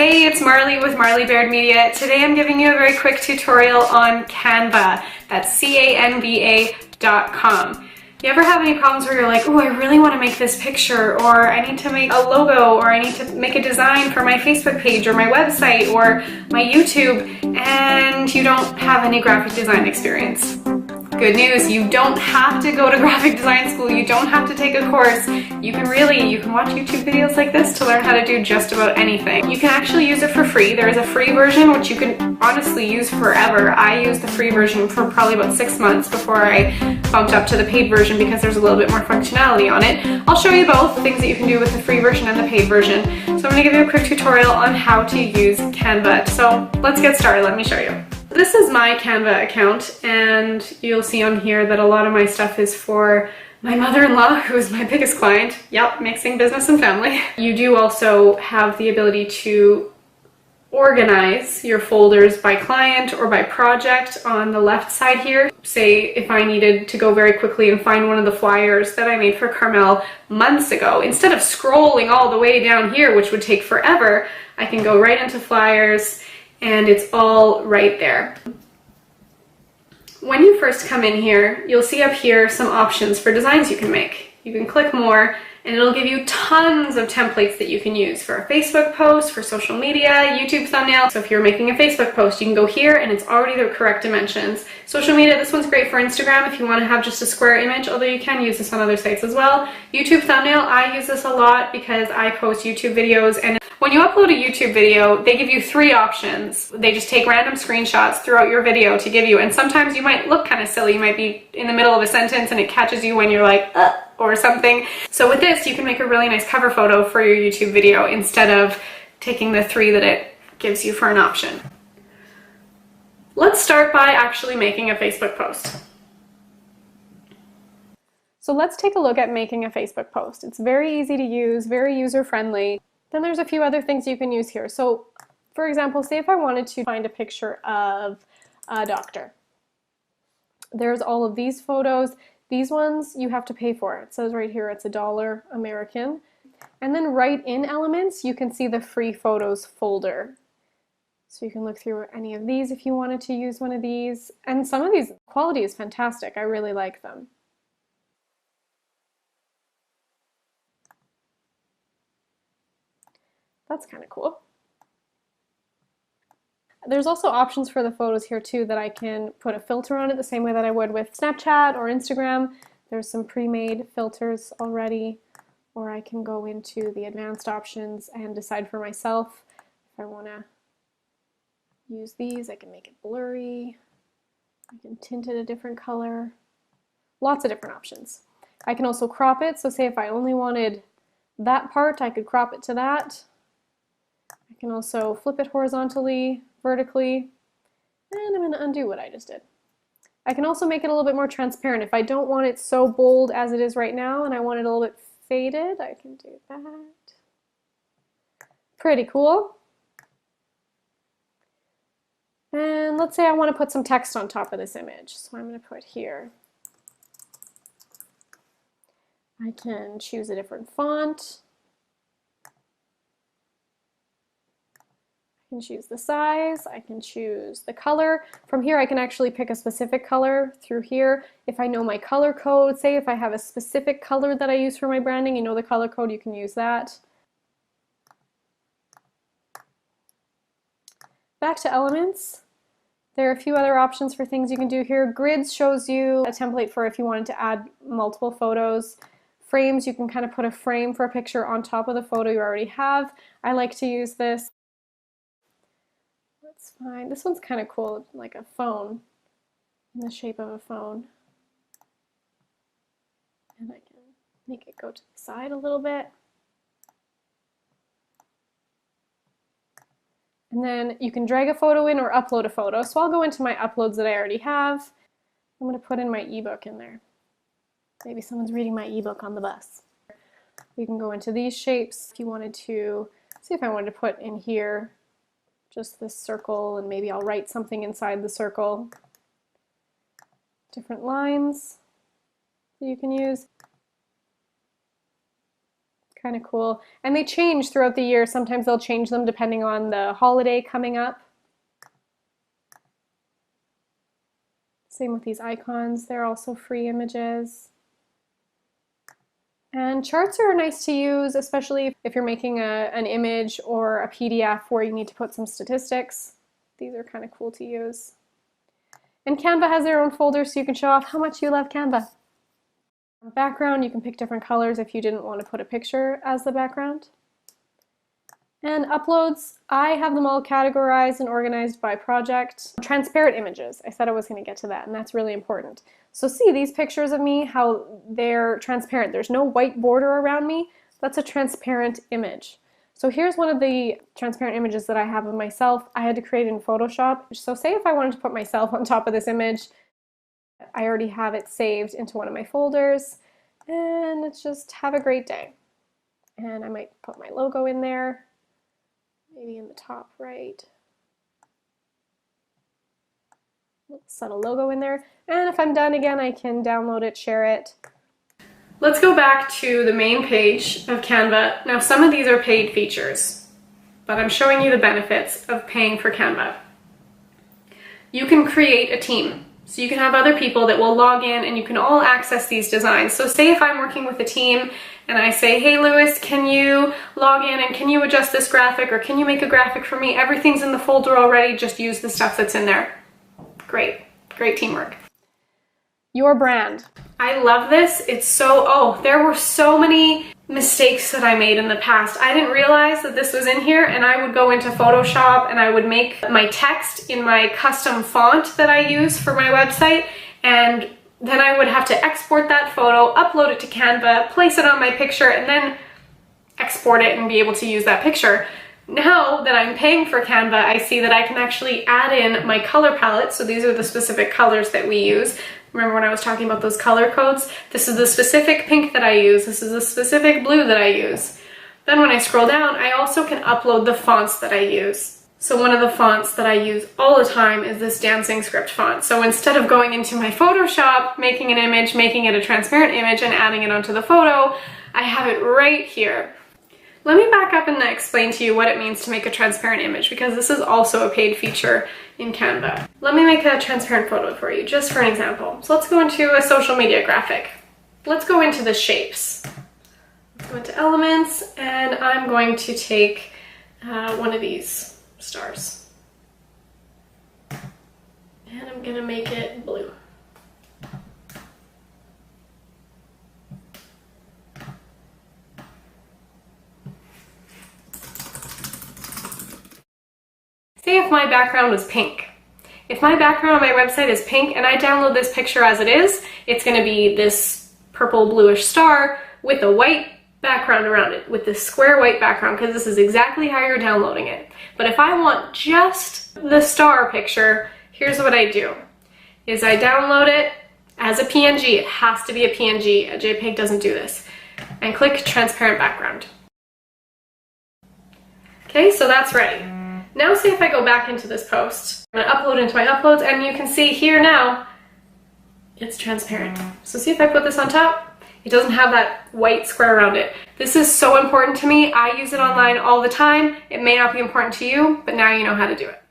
Hey, it's Marley with Marley Baird Media. Today I'm giving you a very quick tutorial on Canva. That's canva.com. You ever have any problems where you're like, oh, I really want to make this picture, or I need to make a logo, or I need to make a design for my Facebook page or my website or my YouTube, and you don't have any graphic design experience? Good news, you don't have to go to graphic design school, you don't have to take a course. You can watch YouTube videos like this to learn how to do just about anything. You can actually use it for free. There is a free version which you can honestly use forever. I used the free version for probably about 6 months before I bumped up to the paid version because there's a little bit more functionality on it. I'll show you both things that you can do with the free version and the paid version. So I'm going to give you a quick tutorial on how to use Canva. So let's get started. Let me show you. This is my Canva account, and you'll see on here that a lot of my stuff is for my mother-in-law, who is my biggest client. Yep, mixing business and family. You do also have the ability to organize your folders by client or by project on the left side here. Say if I needed to go very quickly and find one of the flyers that I made for Carmel months ago, instead of scrolling all the way down here, which would take forever, I can go right into flyers and it's all right there. When you first come in here, you'll see up here some options for designs you can make. You can click more and it'll give you tons of templates that you can use for a Facebook post, for social media, YouTube thumbnail. So if you're making a Facebook post, you can go here and it's already the correct dimensions. Social media, this one's great for Instagram if you want to have just a square image, although you can use this on other sites as well. YouTube thumbnail, I use this a lot because I post YouTube videos, and when you upload a YouTube video, they give you 3 options. They just take random screenshots throughout your video to give you, and sometimes you might look kind of silly. You might be in the middle of a sentence and it catches you when you're like, or something. So with this, you can make a really nice cover photo for your YouTube video instead of taking the 3 that it gives you for an option. Let's start by actually making a Facebook post. So let's take a look at making a Facebook post. It's very easy to use, very user-friendly. Then there's a few other things you can use here. So for example, say if I wanted to find a picture of a doctor. There's all of these photos. These ones you have to pay for. It says right here it's $1 American. And then right in Elements, you can see the free photos folder. So you can look through any of these if you wanted to use one of these. And some of these, quality is fantastic. I really like them. That's kind of cool. There's also options for the photos here too that I can put a filter on it the same way that I would with Snapchat or Instagram. There's some pre-made filters already, or I can go into the advanced options and decide for myself if I want to use these. I can make it blurry. I can tint it a different color. Lots of different options. I can also crop it. So say if I only wanted that part, I could crop it to that. I can also flip it horizontally, vertically, and I'm going to undo what I just did. I can also make it a little bit more transparent. If I don't want it so bold as it is right now and I want it a little bit faded, I can do that. Pretty cool. And let's say I want to put some text on top of this image. So I'm going to put here. I can choose a different font. I can choose the size, I can choose the color. From here I can actually pick a specific color through here. If I know my color code, say if I have a specific color that I use for my branding, you know the color code, you can use that. Back to Elements. There are a few other options for things you can do here. Grids shows you a template for if you wanted to add multiple photos. Frames, you can kind of put a frame for a picture on top of the photo you already have. I like to use this. That's fine. This one's kind of cool, like a phone, in the shape of a phone. And I can make it go to the side a little bit. And then you can drag a photo in or upload a photo. So I'll go into my uploads that I already have. I'm going to put in my ebook in there. Maybe someone's reading my ebook on the bus. You can go into these shapes if you wanted to. See if I wanted to put in here just this circle, and maybe I'll write something inside the circle. Different lines that you can use. Kind of cool. And they change throughout the year. Sometimes they'll change them depending on the holiday coming up. Same with these icons. They're also free images. And charts are nice to use, especially if you're making an image or a PDF where you need to put some statistics. These are kind of cool to use. And Canva has their own folder, so you can show off how much you love Canva. Background, you can pick different colors if you didn't want to put a picture as the background. And uploads, I have them all categorized and organized by project. Transparent images, I said I was going to get to that, and that's really important. So see these pictures of me, how they're transparent. There's no white border around me. That's a transparent image. So here's one of the transparent images that I have of myself. I had to create in Photoshop. So say if I wanted to put myself on top of this image, I already have it saved into one of my folders, and it's just have a great day. And I might put my logo in there, maybe in the top right. Set a logo in there, and if I'm done again, I can download it, share it. Let's go back to the main page of Canva. Now, some of these are paid features, but I'm showing you the benefits of paying for Canva. You can create a team. So you can have other people that will log in and you can all access these designs. So say if I'm working with a team and I say, hey Lewis, can you log in and can you adjust this graphic or can you make a graphic for me? Everything's in the folder already, just use the stuff that's in there. Great, great teamwork. Your brand. I love this. It's so, there were so many mistakes that I made in the past. I didn't realize that this was in here, and I would go into Photoshop and I would make my text in my custom font that I use for my website, and then I would have to export that photo, upload it to Canva, place it on my picture, and then export it and be able to use that picture. Now that I'm paying for Canva, I see that I can actually add in my color palette. So these are the specific colors that we use. Remember when I was talking about those color codes? This is the specific pink that I use. This is the specific blue that I use. Then when I scroll down, I also can upload the fonts that I use. So one of the fonts that I use all the time is this Dancing Script font. So instead of going into my Photoshop, making an image, making it a transparent image and adding it onto the photo, I have it right here. Let me back up and explain to you what it means to make a transparent image, because this is also a paid feature in Canva. Let me make a transparent photo for you, just for an example. So let's go into a social media graphic. Let's go into the shapes. Let's go into elements, and I'm going to take one of these stars. And I'm gonna make it blue. Say if my background was pink. If my background on my website is pink and I download this picture as it is, it's going to be this purple bluish star with a white background around it, with this square white background, because this is exactly how you're downloading it. But if I want just the star picture, here's what I do, is I download it as a PNG. It has to be a PNG. A JPEG doesn't do this. And click transparent background. Okay, so that's ready. Now see if I go back into this post, I'm going to upload into my uploads, and you can see here now, it's transparent. So see if I put this on top, it doesn't have that white square around it. This is so important to me. I use it online all the time. It may not be important to you, but now you know how to do it.